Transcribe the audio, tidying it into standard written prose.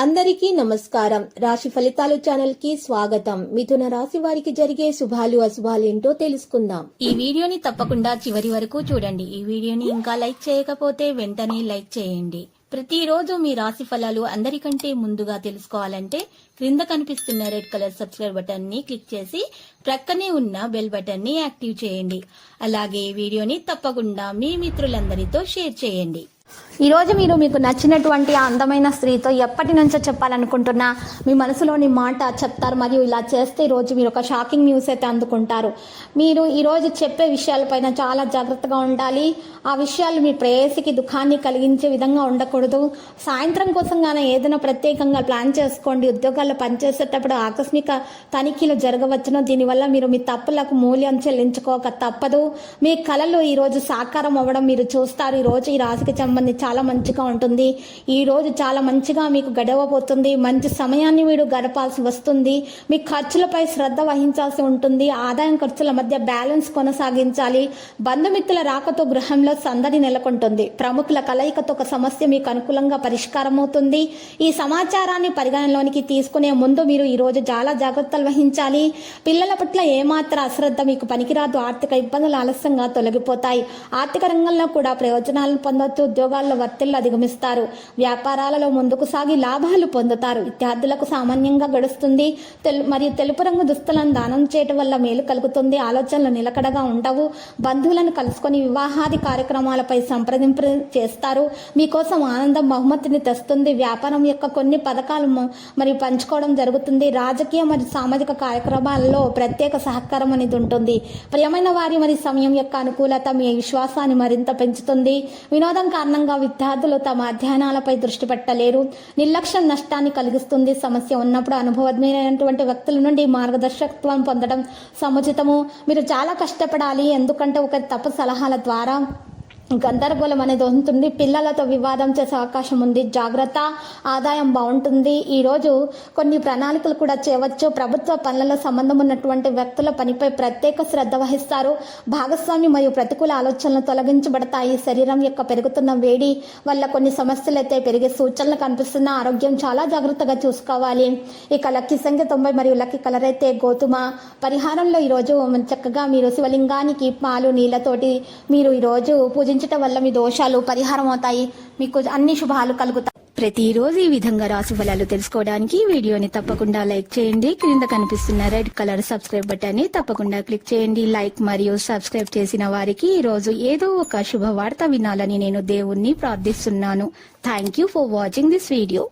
అందరికీ నమస్కారం. రాశి ఫలితాలు ఛానల్ కి స్వాగతం. మిథున రాశి వారికి జరిగే శుభాలు అశుభాలు ఏంటో తెలుసుకుందాం. ఈ వీడియోని తప్పకుండా చివరి వరకు చూడండి. ఈ వీడియోని ఇంకా లైక్ చేయకపోతే వెంటనే లైక్ చేయండి. ప్రతిరోజు మీ రాశి ఫలాలు అందరికంటే ముందుగా తెలుసుకోవాలంటే క్రింద కనిపిస్తున్న రెడ్ కలర్ సబ్స్క్రైబ్ బటన్ ని క్లిక్ చేసి ప్రక్కనే ఉన్న బెల్ బటన్ ని యాక్టివ్ చేయండి. అలాగే ఈ వీడియోని తప్పకుండా మీ మిత్రులందరితో షేర్ చేయండి. ఈరోజు మీరు మీకు నచ్చినటువంటి ఆ అందమైన స్త్రీతో ఎప్పటి నుంచో చెప్పాలనుకుంటున్నా మీ మనసులోని మాట చెప్తారు. మరియు ఇలా చేస్తే ఈరోజు మీరు ఒక షాకింగ్ న్యూస్ అయితే అందుకుంటారు. మీరు ఈరోజు చెప్పే విషయాలపైన చాలా జాగ్రత్తగా ఉండాలి. ఆ విషయాలు మీ ప్రేయసికి దుఃఖాన్ని కలిగించే విధంగా ఉండకూడదు. సాయంత్రం కోసంగానే ఏదైనా ప్రత్యేకంగా ప్లాన్ చేసుకోండి. ఉద్యోగాల్లో పనిచేసేటప్పుడు ఆకస్మిక తనిఖీలు జరగవచ్చును. దీనివల్ల మీరు మీ తప్పులకు మూల్యం చెల్లించుకోక తప్పదు. మీ కళలు ఈరోజు సాకారం అవ్వడం మీరు చూస్తారు. ఈరోజు ఈ రాశికి సంబంధించి చాలా మంచిగా ఉంటుంది. ఈ రోజు చాలా మంచిగా మీకు గడవబోతుంది. మంచి సమయాన్ని మీరు గడపాల్సి వస్తుంది. మీ ఖర్చులపై శ్రద్ధ వహించాల్సి ఉంటుంది. ఆదాయం ఖర్చుల మధ్య బ్యాలెన్స్ కొనసాగించాలి. బంధుమిత్రుల రాకతో గృహంలో సందడి నెలకొంటుంది. ప్రముఖుల కలయికతో ఒక సమస్య మీకు అనుకూలంగా పరిష్కారం అవుతుంది. ఈ సమాచారాన్ని పరిగణలోనికి తీసుకునే ముందు మీరు ఈ రోజు చాలా జాగ్రత్తలు వహించాలి. పిల్లల పట్ల ఏమాత్ర అశ్రద్ధ మీకు పనికిరాదు. ఆర్థిక ఇబ్బందులు ఆలస్యంగా తొలగిపోతాయి. ఆర్థిక రంగంలో కూడా ప్రయోజనాలను పొందవచ్చు. ఉద్యోగాల్లో ఒత్తిళ్లు అధిగమిస్తారు. వ్యాపారాలలో ముందుకు సాగి లాభాలు పొందుతారు. విద్యార్థులకు సామాన్యంగా గడుస్తుంది. మరియు తెలుపు రంగు దుస్తులను దానం చేయటం వల్ల మేలు కలుగుతుంది. ఆలోచనలు నిలకడగా ఉండవు. బంధువులను కలుసుకొని వివాహాది కార్యక్రమాలపై సంప్రదింపు చేస్తారు. మీకోసం ఆనందం బహుమతిని తెస్తుంది. వ్యాపారం యొక్క కొన్ని పథకాలు మరియు పంచుకోవడం జరుగుతుంది. రాజకీయ మరియు సామాజిక కార్యక్రమాలలో ప్రత్యేక సహకారం అనేది ఉంటుంది. ప్రియమైన వారి మరియు సమయం యొక్క అనుకూలత మీ విశ్వాసాన్ని మరింత పెంచుతుంది. వినోదం కారణంగా విద్యార్థులు తమ అధ్యయనాలపై దృష్టి పెట్టలేరు. నిర్లక్ష్యం నష్టాన్ని కలిగిస్తుంది. సమస్య ఉన్నప్పుడు అనుభవజ్ఞులైనటువంటి వ్యక్తుల నుండి మార్గదర్శకత్వం పొందడం సముచితము. మీరు చాలా కష్టపడాలి. ఎందుకంటే ఒక తప్పు సలహాల ద్వారా గందరగోళం అనేది ఉంటుంది. పిల్లలతో వివాదం చేసే అవకాశం ఉంది. జాగ్రత్త. ఆదాయం బాగుంటుంది. ఈరోజు కొన్ని ప్రణాళికలు కూడా చేయవచ్చు. ప్రభుత్వ పనులలో సంబంధం ఉన్నటువంటి వ్యక్తుల పనిపై ప్రత్యేక శ్రద్ధ వహిస్తారు. భాగస్వామి మరియు ప్రతికూల ఆలోచనలు తొలగించబడతాయి. శరీరం యొక్క పెరుగుతున్న వేడి వల్ల కొన్ని సమస్యలు అయితే పెరిగే సూచనలు కనిపిస్తున్న ఆరోగ్యం చాలా జాగ్రత్తగా చూసుకోవాలి. ఇక లక్కీ సంఖ్య 90 మరియు లక్కీ కలర్ అయితే గోధుమ. పరిహారంలో ఈరోజు చక్కగా మీరు శివలింగానికి పాలు నీళ్లతోటి మీరు ఈరోజు పూజించడం వల్ల మీ దోషాలు పరిహారం అవుతాయి. మీకు అన్ని శుభాలు కలుగుతాయి. ప్రతిరోజు ఈ విధంగా రాశి ఫలాలు తెలుసుకోవడానికి వీడియోని తప్పకుండా లైక్ చేయండి. క్రింద కనిపిస్తున్న రెడ్ కలర్ సబ్స్క్రైబ్ బటన్ ని తప్పకుండా క్లిక్ చేయండి. లైక్ మరియు సబ్స్క్రైబ్ చేసిన వారికి ఈ రోజు ఏదో ఒక శుభవార్త వినాలని నేను దేవుణ్ణి ప్రార్థిస్తున్నాను. Thank you for watching this video.